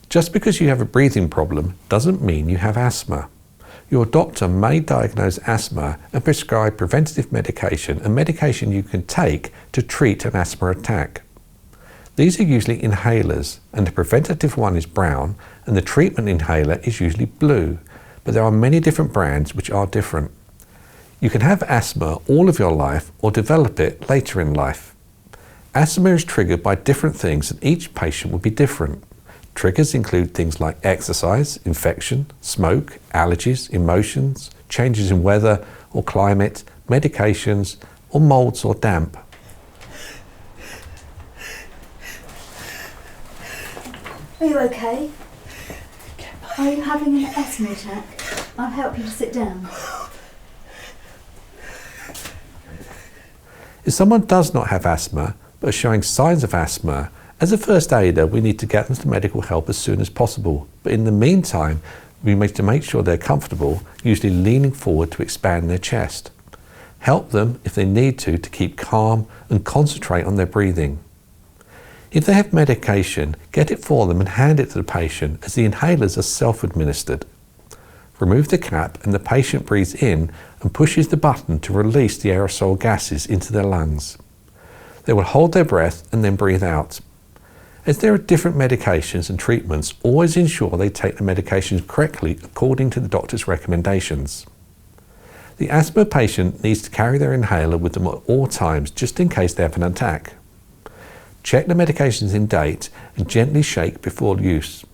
Just because you have a breathing problem doesn't mean you have asthma. Your doctor may diagnose asthma and prescribe preventative medication and medication you can take to treat an asthma attack. These are usually inhalers, and the preventative one is brown and the treatment inhaler is usually blue, but there are many different brands which are different. You can have asthma all of your life or develop it later in life. Asthma is triggered by different things and each patient will be different. Triggers include things like exercise, infection, smoke, allergies, emotions, changes in weather or climate, medications, or molds or damp. Are you okay? Are you having an asthma attack? I'll help you to sit down. If someone does not have asthma but is showing signs of asthma, as a first aider, we need to get them to medical help as soon as possible. But in the meantime, we need to make sure they're comfortable, usually leaning forward to expand their chest. Help them, if they need to keep calm and concentrate on their breathing. If they have medication, get it for them and hand it to the patient, as the inhalers are self-administered. Remove the cap and the patient breathes in and pushes the button to release the aerosol gases into their lungs. They will hold their breath and then breathe out. As there are different medications and treatments, always ensure they take the medications correctly according to the doctor's recommendations. The asthma patient needs to carry their inhaler with them at all times just in case they have an attack. Check the medications in date and gently shake before use.